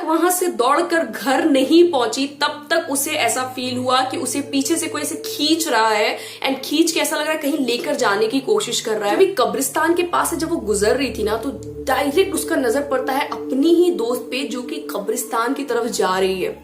वहां से दौड़कर घर नहीं पहुंची तब तक उसे ऐसा फील हुआ कि उसे पीछे से कोई ऐसे खींच रहा है, एंड खींच के ऐसा लग रहा है कहीं लेकर जाने की कोशिश कर रहा है। अभी कब्रिस्तान के पास से जब वो गुजर रही थी ना, तो डायरेक्ट उसका नजर पड़ता है अपनी ही दोस्त पे जो कि कब्रिस्तान की तरफ जा रही है।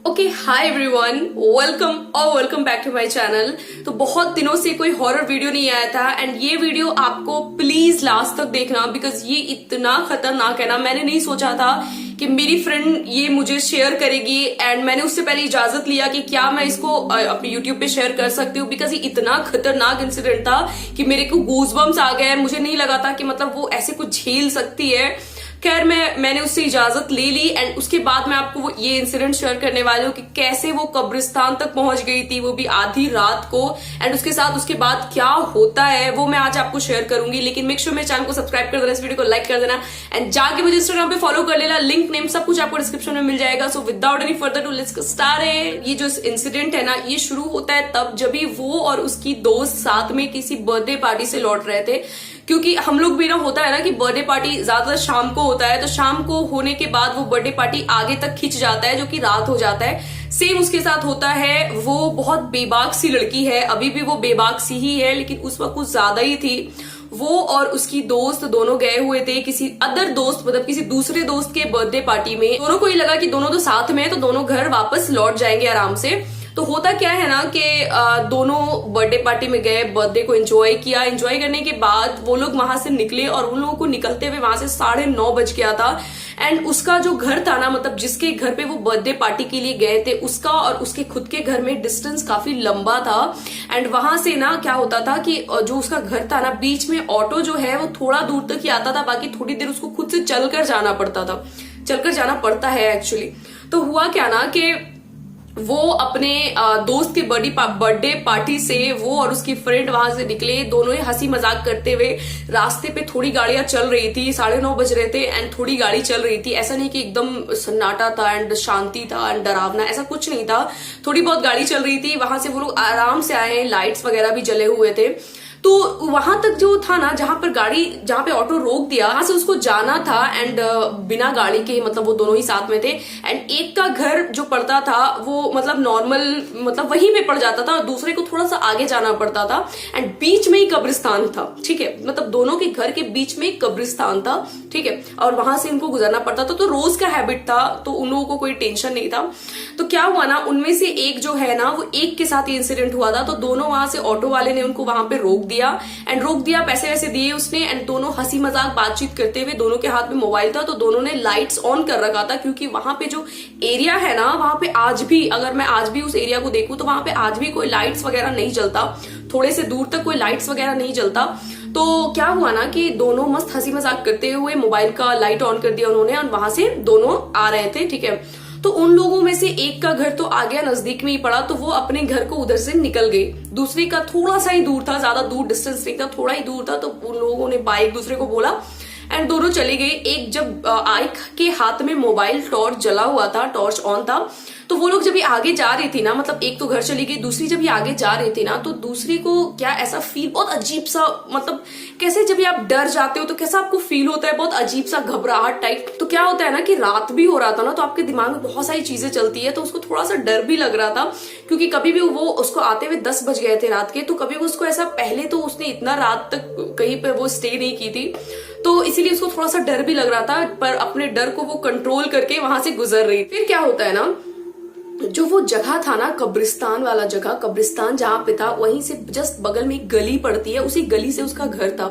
Okay, hi everyone, welcome back to my channel. तो बहुत दिनों से कोई हॉरर वीडियो नहीं आया था, एंड ये वीडियो आपको प्लीज लास्ट तक देखना, बिकॉज ये इतना खतरनाक है ना। मैंने नहीं सोचा था कि मेरी फ्रेंड ये मुझे शेयर करेगी, एंड मैंने उससे पहले इजाजत लिया कि क्या मैं इसको अपने यूट्यूब पे शेयर कर सकती हूँ, बिकॉज ये इतना खतरनाक इंसिडेंट था कि मेरे को गूजबम्स आ गए। मुझे नहीं लगा था कि मतलब वो ऐसे कुछ झेल सकती है। खैर मैंने उससे इजाजत ले ली, एंड उसके बाद मैं आपको वो ये इंसिडेंट शेयर करने वाली हूँ कि कैसे वो कब्रिस्तान तक पहुंच गई थी, वो भी आधी रात को, एंड उसके साथ उसके बाद क्या होता है वो मैं आज आपको शेयर करूंगी। लेकिन मेक श्योर मेरे चैनल को सब्सक्राइब कर देना, इस वीडियो को लाइक कर देना, एंड जाके मुझे इंस्टाग्राम पे फॉलो कर लेना। लिंक नेम सब कुछ आपको डिस्क्रिप्शन में मिल जाएगा। So without any further do let's start. ये जो इंसिडेंट है ना, ये शुरू होता है तब जब भी वो और उसकी दोस्त साथ में किसी बर्थडे पार्टी से लौट रहे थे। क्योंकि हम लोग भी ना, होता है ना कि बर्थडे पार्टी ज्यादातर शाम को होता है, तो शाम को होने के बाद वो बर्थडे पार्टी आगे तक खिंच जाता है, जो कि रात हो जाता है। सेम उसके साथ होता है। वो बहुत बेबाक सी लड़की है, अभी भी वो बेबाक सी ही है, लेकिन उस वक्त कुछ ज्यादा ही थी। वो और उसकी दोस्त दोनों गए हुए थे किसी अदर दोस्त, मतलब किसी दूसरे दोस्त के बर्थडे पार्टी में। दोनों को ये लगा कि दोनों तो साथ में है, तो दोनों घर वापस लौट जाएंगे आराम से। तो होता क्या है ना कि दोनों बर्थडे पार्टी में गए, बर्थडे को एंजॉय किया। एंजॉय करने के बाद वो लोग वहां से निकले, और उन लोगों को निकलते हुए वहां से 9:30 बज गया था। एंड उसका जो घर था ना, मतलब जिसके घर पे वो बर्थडे पार्टी के लिए गए थे, उसका और उसके खुद के घर में डिस्टेंस काफी लंबा था। एंड वहां से ना क्या होता था कि जो उसका घर था ना, बीच में ऑटो जो है वो थोड़ा दूर तक ही आता था, बाकी थोड़ी देर उसको खुद से चलकर जाना पड़ता है एक्चुअली। तो हुआ क्या ना कि वो अपने दोस्त के बर्थडे पार्टी से वो और उसकी फ्रेंड वहां से निकले। दोनों ही हंसी मजाक करते हुए रास्ते पे, थोड़ी गाड़ियां चल रही थी, 9:30 बज रहे थे, एंड थोड़ी गाड़ी चल रही थी। ऐसा नहीं कि एकदम सन्नाटा था एंड शांति था एंड डरावना, ऐसा कुछ नहीं था। थोड़ी बहुत गाड़ी चल रही थी। वहां से वो लोग आराम से आए, लाइट्स वगैरह भी जले हुए थे। तो वहां तक जो था ना, जहां पे ऑटो रोक दिया, वहां से उसको जाना था, एंड बिना गाड़ी के, मतलब वो दोनों ही साथ में थे। एंड एक का घर जो पड़ता था वो मतलब नॉर्मल, मतलब वहीं पे पड़ जाता था, और दूसरे को थोड़ा सा आगे जाना पड़ता था, एंड बीच में ही कब्रिस्तान था। ठीक है, मतलब दोनों के घर के बीच में एक कब्रिस्तान था। ठीक है, और वहां से इनको गुजरना पड़ता था। तो रोज का हैबिट था, तो उन लोगों को कोई टेंशन नहीं था। तो क्या हुआ ना, उनमें से एक जो है ना, वो एक के साथ ये इंसिडेंट हुआ था। तो दोनों वहां से, ऑटो वाले ने उनको वहां पे रोक दिया, पैसे वैसे दिए उसने, एंड दोनों हंसी मजाक बातचीत करते हुए, दोनों के हाथ में मोबाइल था, तो दोनों ने लाइट्स ऑन कर रखा था। क्योंकि वहां पे जो एरिया है ना, वहां पे आज भी, अगर मैं आज भी उस एरिया को देखूं, तो वहां पे आज भी कोई लाइट्स वगैरह नहीं जलता, थोड़े से दूर तक कोई लाइट्स वगैरह नहीं जलता। तो क्या हुआ ना कि दोनों मस्त हंसी मजाक करते हुए मोबाइल का लाइट ऑन कर दिया उन्होंने, और वहां से दोनों आ रहे थे। ठीक है, तो उन लोगों में से एक का घर तो आ गया, नजदीक में ही पड़ा, तो वो अपने घर को उधर से निकल गई। दूसरी का थोड़ा सा ही दूर था, ज्यादा दूर डिस्टेंस नहीं था, थोड़ा ही दूर था। तो उन लोगों ने बाइक दूसरे को बोला, एंड दोनों चली गई। एक जब एक के हाथ में मोबाइल टॉर्च जला हुआ था, टॉर्च ऑन था, तो वो लोग जब ये आगे जा रही थी ना, मतलब एक तो घर चली गई, दूसरी जब ये आगे जा रही थी ना, तो दूसरी को क्या ऐसा फील, बहुत अजीब सा, मतलब कैसे जब ये आप डर जाते हो तो कैसा आपको फील होता है, बहुत अजीब सा घबराहट टाइप। तो क्या होता है ना कि रात भी हो रहा था ना, तो आपके दिमाग में बहुत सारी चीजें चलती है, तो उसको थोड़ा सा डर भी लग रहा था। क्योंकि कभी भी वो, उसको आते हुए 10 बज गए थे रात के, तो कभी भी उसको ऐसा, पहले तो उसने इतना रात तक कहीं पे वो स्टे नहीं की थी, तो इसीलिए उसको थोड़ा सा डर भी लग रहा था। पर अपने डर को वो कंट्रोल करके वहां से गुजर रही। फिर क्या होता है ना, जो वो जगह था ना, कब्रिस्तान वाला जगह, कब्रिस्तान जहां पे था, वहीं से जस्ट बगल में एक गली पड़ती है, उसी गली से उसका घर था।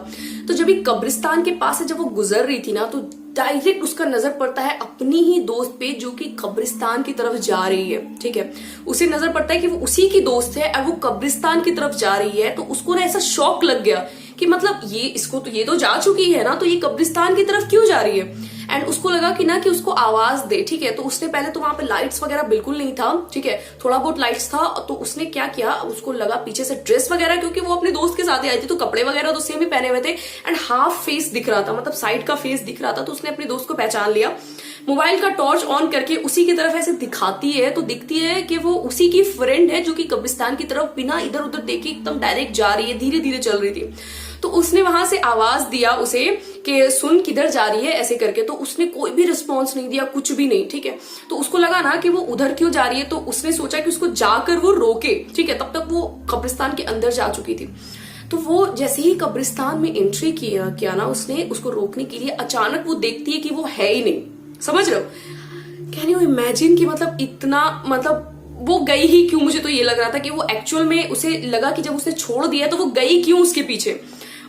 तो जब ये कब्रिस्तान के पास से जब वो गुजर रही थी ना, तो डायरेक्ट उसका नजर पड़ता है अपनी ही दोस्त पे, जो कि कब्रिस्तान की तरफ जा रही है। ठीक है, उसे नजर पड़ता है कि वो उसी की दोस्त है और वो कब्रिस्तान की तरफ जा रही है। तो उसको ना ऐसा शॉक लग गया कि मतलब ये तो जा चुकी है ना, तो ये कब्रिस्तान की तरफ क्यों जा रही है। एंड उसको लगा कि ना कि उसको आवाज दे। ठीक है, तो उसने पहले तो वहां पे लाइट्स वगैरह बिल्कुल नहीं था। ठीक है, थोड़ा बहुत लाइट्स था, तो उसने क्या किया, उसको लगा पीछे से ड्रेस वगैरह, क्योंकि वो अपने दोस्त के साथ ही आई थी, तो कपड़े वगैरह तो सेम ही पहने हुए थे, एंड हाफ फेस दिख रहा था, मतलब साइड का फेस दिख रहा था। तो उसने अपने दोस्त को पहचान लिया, मोबाइल का टॉर्च ऑन करके उसी की तरफ ऐसे दिखाती है, तो दिखती है कि वो उसी की फ्रेंड है, जो कि कब्रिस्तान की तरफ बिना इधर उधर देखे एकदम डायरेक्ट जा रही है, धीरे धीरे चल रही थी। तो उसने वहां से आवाज दिया उसे कि सुन किधर जा रही है ऐसे करके, तो उसने कोई भी रिस्पॉन्स नहीं दिया, कुछ भी नहीं, ठीक है। तो उसको लगा ना कि वो उधर क्यों जा रही है, तो उसने सोचा कि उसको जाकर वो रोके, ठीक है। तब तक वो कब्रिस्तान के अंदर जा चुकी थी। तो वो जैसे ही कब्रिस्तान में एंट्री किया ना उसने उसको रोकने के लिए, अचानक वो देखती है कि वो है ही नहीं, समझ रहे हो। कैन यू इमेजिन कि मतलब इतना, मतलब वो गई ही क्यों। मुझे तो ये लग रहा था कि वो एक्चुअल में उसे लगा कि जब उसने छोड़ दिया तो वो गई क्यों उसके पीछे।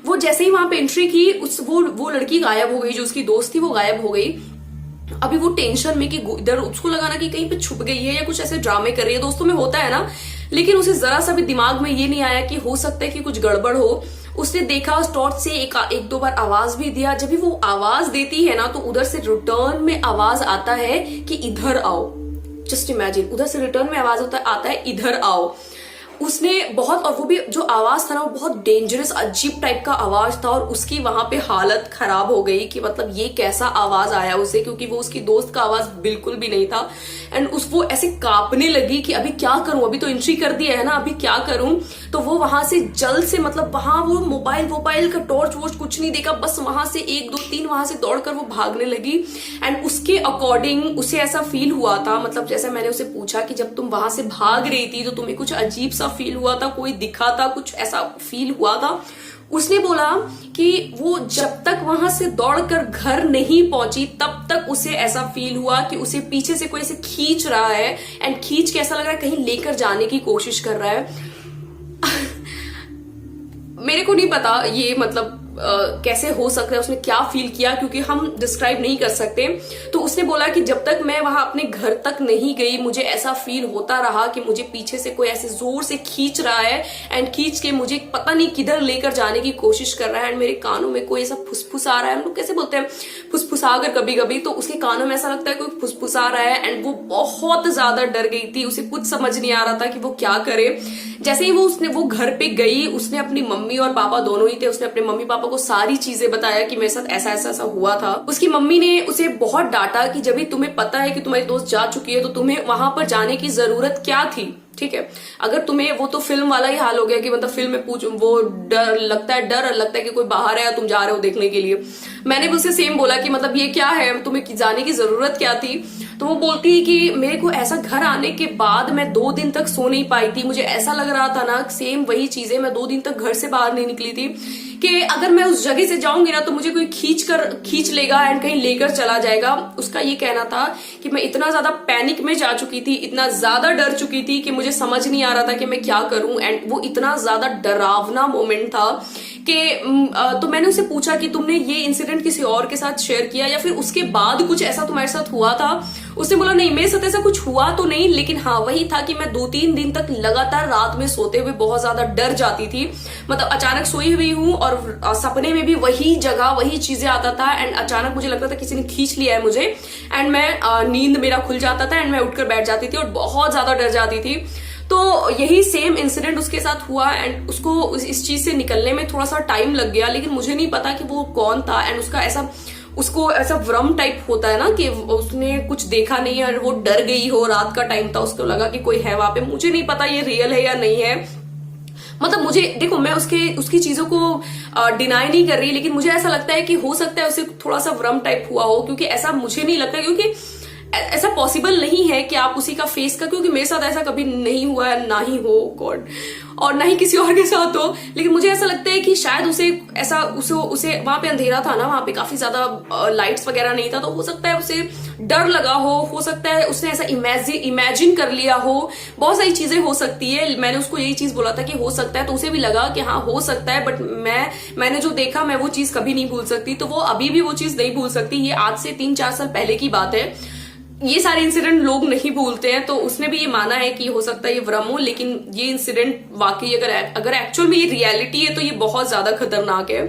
वो जैसे ही वहां पे एंट्री की वो लड़की गायब हो गई, जो उसकी दोस्त थी वो गायब हो गई। अभी वो टेंशन में कि इधर उसको लगा ना कि कहीं पे छुप गई है या कुछ ऐसे ड्रामे कर रही है, दोस्तों में होता है ना। लेकिन उसे जरा सा भी दिमाग में ये नहीं आया कि हो सकता है कि कुछ गड़बड़ हो। उसने देखा उस टॉर्च से एक दो बार आवाज भी दिया। जब भी वो आवाज देती है ना तो उधर से रिटर्न में आवाज आता है कि इधर आओ। जस्ट इमेजिन, उधर से रिटर्न में आवाज आता है इधर आओ। उसने बहुत, और वो भी जो आवाज था ना वो बहुत डेंजरस अजीब टाइप का आवाज था, और उसकी वहां पे हालत खराब हो गई कि मतलब ये कैसा आवाज आया उसे, क्योंकि वो उसकी दोस्त का आवाज बिल्कुल भी नहीं था। एंड वो ऐसे कांपने लगी कि अभी क्या करूं, अभी तो एंट्री कर दिया है ना, अभी क्या करूं। तो वो वहां से जल्द से, मतलब वहां वो मोबाइल का टॉर्च वॉर्च कुछ नहीं देखा, बस वहां से 1 2 3 वहां से दौड़कर वो भागने लगी। एंड उसके अकॉर्डिंग उसे ऐसा फील हुआ था, मतलब जैसे मैंने उसे पूछा कि जब तुम वहां से भाग रही थी तो तुम्हें कुछ अजीब सा फील हुआ था, कोई दिखा था, कुछ ऐसा फील हुआ था। उसने बोला कि वो जब तक वहां से दौड़कर घर नहीं पहुंची तब तक उसे ऐसा फील हुआ कि उसे पीछे से कोई ऐसे खींच रहा है, एंड खींच के ऐसा लग रहा है कहीं लेकर जाने की कोशिश कर रहा है। मेरे को नहीं पता ये मतलब कैसे हो सकता है, उसने क्या फील किया, क्योंकि हम डिस्क्राइब नहीं कर सकते। तो उसने बोला कि जब तक मैं वहां अपने घर तक नहीं गई मुझे ऐसा फील होता रहा कि मुझे पीछे से कोई ऐसे जोर से खींच रहा है, एंड खींच के मुझे पता नहीं किधर लेकर जाने की कोशिश कर रहा है। एंड मेरे कानों में कोई ऐसा फुसफुसा रहा है, हम लोग कैसे बोलते हैं फुसफुसा कर कभी कभी, तो उसके कानों में ऐसा लगता है कोई फुसफुसा रहा है। एंड वो बहुत ज्यादा डर गई थी, उसे कुछ समझ नहीं आ रहा था कि वो क्या करे। जैसे ही वो घर पे गई, उसने अपनी मम्मी और पापा दोनों ही थे, उसने अपने मम्मी पापा को सारी चीजें बताया कि मेरे साथ ऐसा ऐसा ऐसा हुआ था। उसकी मम्मी ने उसे बहुत डांटा कि जब भी तुम्हें पता है कि तुम्हारी दोस्त जा चुकी है तो तुम्हें वहां पर जाने की जरूरत क्या थी, ठीक है। अगर तुम्हें, वो तो फिल्म वाला ही हाल हो गया कि मतलब फिल्म में वो डर लगता है कि कोई बाहर है या तुम जा रहे हो देखने के लिए। मैंने भी उससे सेम बोला कि मतलब ये क्या है, तुम्हें जाने की जरूरत क्या थी। तो वो बोलती है कि मेरे को ऐसा घर आने के बाद मैं 2 दिन तक सो नहीं पाई थी, मुझे ऐसा लग रहा था ना, सेम वही चीजें, मैं 2 दिन तक घर से बाहर नहीं निकली थी कि अगर मैं उस जगह से जाऊंगी ना तो मुझे कोई खींच लेगा एंड कहीं लेकर चला जाएगा। उसका ये कहना था कि मैं इतना ज्यादा पैनिक में जा चुकी थी, इतना ज्यादा डर चुकी थी कि मुझे समझ नहीं आ रहा था कि मैं क्या करूं। एंड वो इतना ज्यादा डरावना मोमेंट था कि तो मैंने उसे पूछा कि तुमने ये इंसिडेंट किसी और के साथ शेयर किया या फिर उसके बाद कुछ ऐसा तुम्हारे साथ हुआ था। उसने बोला नहीं, मेरे साथ ऐसा कुछ हुआ तो नहीं, लेकिन हाँ वही था कि मैं 2-3 दिन तक लगातार रात में सोते हुए बहुत ज्यादा डर जाती थी। मतलब अचानक सोई हुई हूँ और सपने में भी वही जगह वही चीजें आता था, एंड अचानक मुझे लगता था किसी ने खींच लिया है मुझे, एंड मैं नींद मेरा खुल जाता था एंड मैं उठकर बैठ जाती थी और बहुत ज्यादा डर जाती थी। तो यही सेम इंसिडेंट उसके साथ हुआ, एंड उसको इस चीज से निकलने में थोड़ा सा टाइम लग गया, लेकिन मुझे नहीं पता कि वो कौन था। एंड उसको ऐसा भ्रम टाइप होता है ना कि उसने कुछ देखा नहीं है और वो डर गई हो, रात का टाइम था, उसको लगा कि कोई है वहां पे। मुझे नहीं पता ये रियल है या नहीं है, मतलब मुझे देखो, मैं उसकी चीजों को डिनाई नहीं कर रही, लेकिन मुझे ऐसा लगता है कि हो सकता है उसे थोड़ा सा भ्रम टाइप हुआ हो, क्योंकि ऐसा मुझे नहीं लगता, क्योंकि ऐसा पॉसिबल नहीं है कि आप उसी का फेस का, क्योंकि मेरे साथ ऐसा कभी नहीं हुआ है, ना ही हो गॉड, और ना ही किसी और के साथ हो। लेकिन मुझे ऐसा लगता है कि शायद उसे वहां पे अंधेरा था ना, वहां पे काफी ज्यादा लाइट्स वगैरह नहीं था, तो हो सकता है उसे डर लगा हो सकता है उसने ऐसा इमेजिन कर लिया हो, बहुत सारी चीजें हो सकती है। मैंने उसको यही चीज बोला था कि हो सकता है, तो उसे भी लगा कि हाँ हो सकता है, बट मैंने जो देखा मैं वो चीज कभी नहीं भूल सकती, तो वो अभी भी वो चीज नहीं भूल सकती। ये आज से 3-4 साल पहले की बात है, ये सारे इंसिडेंट लोग नहीं भूलते हैं। तो उसने भी ये माना है कि हो सकता है ये भ्रम हो, लेकिन ये इंसिडेंट वाकई अगर एक्चुअल में ये रियलिटी है तो ये बहुत ज्यादा खतरनाक है।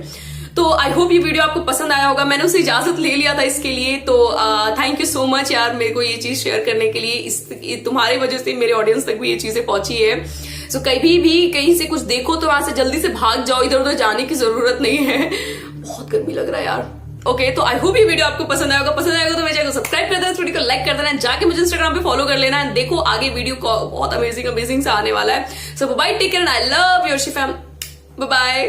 तो आई होप ये वीडियो आपको पसंद आया होगा। मैंने उसे इजाजत ले लिया था इसके लिए, तो थैंक यू सो मच यार मेरे को ये चीज शेयर करने के लिए। तुम्हारी वजह से मेरे ऑडियंस तक भी ये चीजें पहुंची है। सो कभी भी कहीं से कुछ देखो तो वहां से जल्दी से भाग जाओ, इधर उधर जाने की जरूरत नहीं है। बहुत गर्मी लग रहा है यार। ओके, तो आई होप ये वीडियो आपको पसंद आएगा तो मेरे चैनल को सब्सक्राइब कर देना, वीडियो को लाइक कर देना, जाके मुझे इंस्टाग्राम पे फॉलो कर लेना। देखो आगे वीडियो बहुत अमेजिंग से आने वाला है। So bye, take care and I love your शिफाम, बाय बाय।